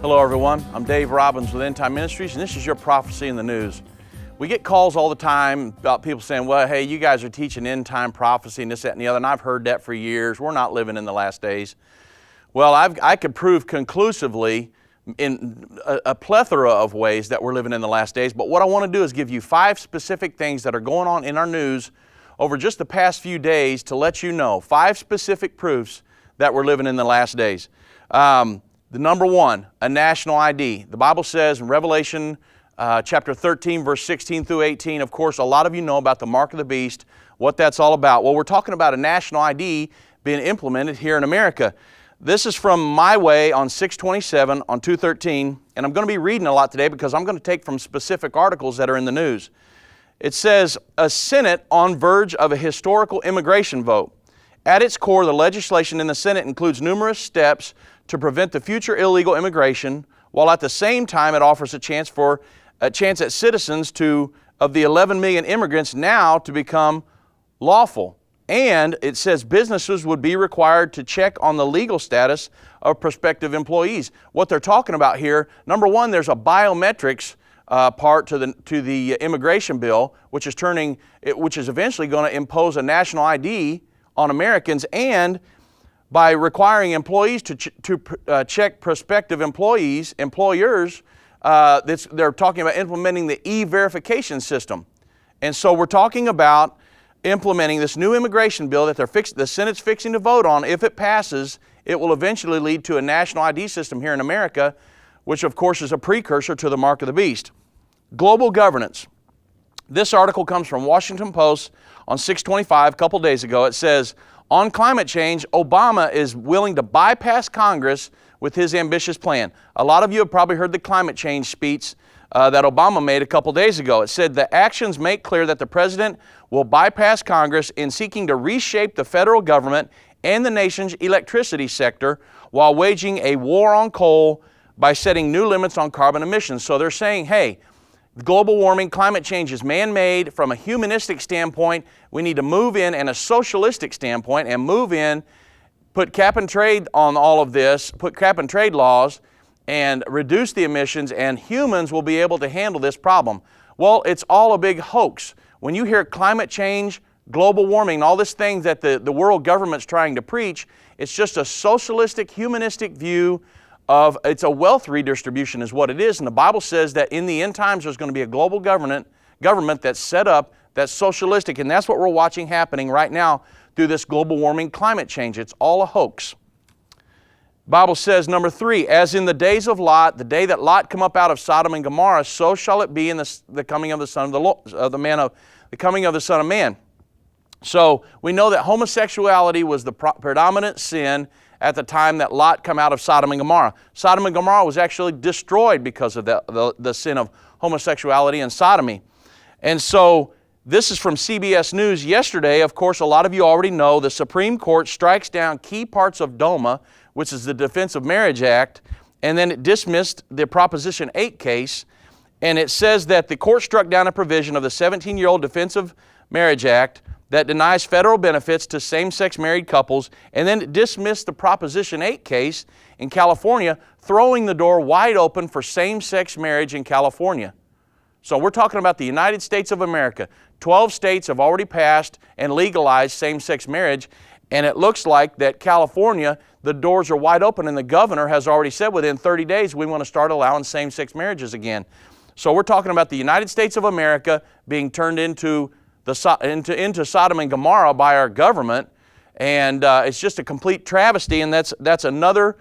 Hello everyone, I'm Dave Robbins with Endtime Ministries, and this is your prophecy in the news. We get calls all the time about people saying, well, hey, you guys are teaching end-time prophecy and this, that, and the other, and I've heard that for years. We're not living in the last days. Well, I could prove conclusively in a plethora of ways that we're living in the last days, but what I want to do is give you 5 specific things that are going on in our news over just the past few days to let you know 5 specific proofs that we're living in the last days. The number one, a national ID. The Bible says in Revelation chapter 13, verse 16 through 18, of course, a lot of you know about the mark of the beast, what that's all about. Well, we're talking about a national ID being implemented here in America. This is from My Way on 627 on 213, and I'm going to be reading a lot today because I'm going to take from specific articles that are in the news. It says, a Senate on verge of a historical immigration vote. At its core, the legislation in the Senate includes numerous steps to prevent the future illegal immigration, while at the same time it offers a chance at citizens of the 11 million immigrants now to become lawful. And it says businesses would be required to check on the legal status of prospective employees. What they're talking about here, number one, there's a biometrics part to the immigration bill, which is eventually going to impose a national ID on Americans, and by requiring employees to check prospective employers, they're talking about implementing the e-verification system. And so we're talking about implementing this new immigration bill that the Senate's fixing to vote on. If it passes, it will eventually lead to a national ID system here in America, which of course is a precursor to the mark of the beast. Global governance. This article comes from Washington Post on 6/25 a couple days ago. It says, on climate change, Obama is willing to bypass Congress with his ambitious plan. A lot of you have probably heard the climate change speech that Obama made a couple days ago. It said the actions make clear that the president will bypass Congress in seeking to reshape the federal government and the nation's electricity sector while waging a war on coal by setting new limits on carbon emissions. So they're saying, hey, global warming, climate change is man-made. From a humanistic standpoint, we need to move in, and a socialistic standpoint, and move in, put cap and trade on all of this, put cap and trade laws, and reduce the emissions, and humans will be able to handle this problem. Well, it's all a big hoax. When you hear climate change, global warming, all these things that the world government's trying to preach, it's just a socialistic, humanistic view of, it's a wealth redistribution is what it is. And the Bible says that in the end times there's going to be a global government that's set up, that's socialistic, and that's what we're watching happening right now through this global warming climate change. It's all a hoax. Bible says, number 3, as in the days of Lot, the day that Lot come up out of Sodom and Gomorrah, so shall it be in the coming of the Son of Man. So we know that homosexuality was the predominant sin at the time that Lot come out of Sodom and Gomorrah. Sodom and Gomorrah was actually destroyed because of the sin of homosexuality and sodomy. And so this is from CBS News yesterday. Of course, a lot of you already know the Supreme Court strikes down key parts of DOMA, which is the Defense of Marriage Act, and then it dismissed the Proposition 8 case, and it says that the court struck down a provision of the 17-year-old Defense of Marriage Act that denies federal benefits to same-sex married couples, and then it dismissed the Proposition 8 case in California, throwing the door wide open for same-sex marriage in California. So we're talking about the United States of America. 12 states have already passed and legalized same-sex marriage, and it looks like that California, the doors are wide open, and the governor has already said within 30 days we want to start allowing same-sex marriages again. So we're talking about the United States of America being turned into Sodom and Gomorrah by our government, and it's just a complete travesty, and that's another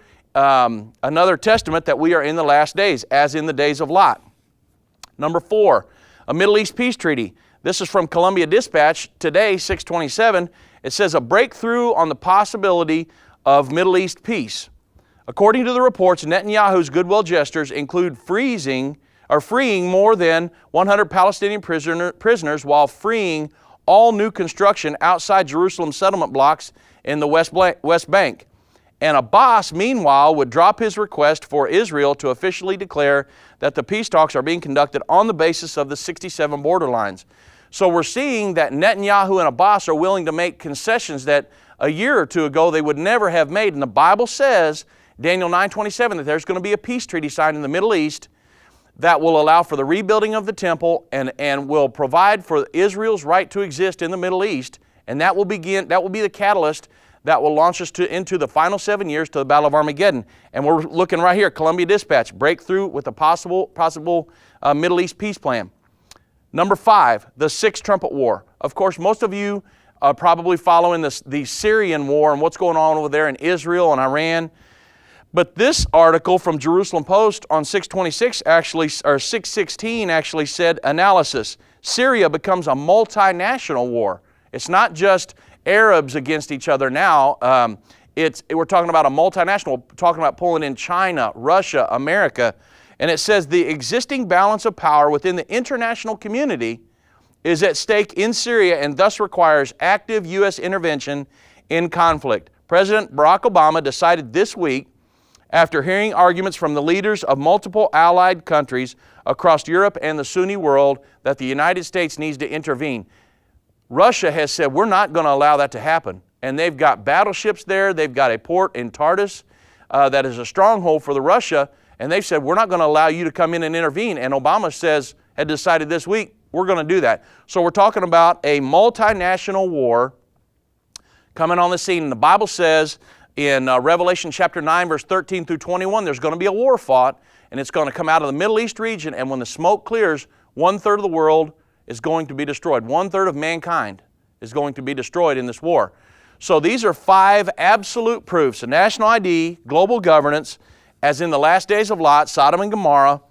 testament that we are in the last days, as in the days of Lot. Number 4, a Middle East peace treaty. This is from Columbia Dispatch today, 6/27. It says a breakthrough on the possibility of Middle East peace. According to the reports, Netanyahu's goodwill gestures include freeing more than 100 Palestinian prisoners while freeing all new construction outside Jerusalem settlement blocks in the West Bank. And Abbas, meanwhile, would drop his request for Israel to officially declare that the peace talks are being conducted on the basis of the 67 border lines. So we're seeing that Netanyahu and Abbas are willing to make concessions that a year or two ago they would never have made. And the Bible says Daniel 9:27, that there's going to be a peace treaty signed in the Middle East that will allow for the rebuilding of the temple and will provide for Israel's right to exist in the Middle East. And that will be the catalyst that will launch us into the final 7 years to the Battle of Armageddon. And we're looking right here, Columbia Dispatch, breakthrough with a possible Middle East peace plan. Number 5, the Sixth Trumpet War. Of course, most of you are probably following the Syrian war and what's going on over there in Israel and Iran. But this article from Jerusalem Post on 6/16 actually said, analysis, Syria becomes a multinational war. It's not just Arabs against each other now. We're talking about a multinational, talking about pulling in China, Russia, America. And it says the existing balance of power within the international community is at stake in Syria and thus requires active U.S. intervention in conflict. President Barack Obama decided this week, after hearing arguments from the leaders of multiple allied countries across Europe and the Sunni world, that the United States needs to intervene. Russia has said, we're not going to allow that to happen. And they've got battleships there. They've got a port in Tartus that is a stronghold for the Russia. And they've said, we're not going to allow you to come in and intervene. And Obama had decided this week, we're going to do that. So we're talking about a multinational war coming on the scene. And the Bible says in Revelation chapter 9, verse 13 through 21, there's going to be a war fought. And it's going to come out of the Middle East region. And when the smoke clears, 1/3 of the world is going to be destroyed. 1/3 of mankind is going to be destroyed in this war. So these are 5 absolute proofs: a national ID, global governance, as in the last days of Lot, Sodom and Gomorrah,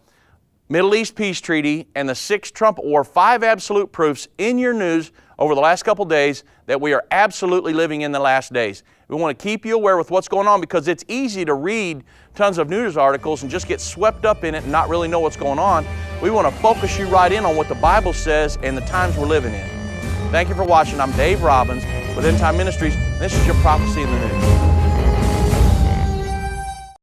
Middle East peace treaty, and the Sixth Trumpet War. 5 absolute proofs in your news over the last couple days that we are absolutely living in the last days. We want to keep you aware with what's going on, because it's easy to read tons of news articles and just get swept up in it and not really know what's going on. We want to focus you right in on what the Bible says and the times we're living in. Thank you for watching. I'm Dave Robbins with Endtime Ministries. This is your Prophecy in the News.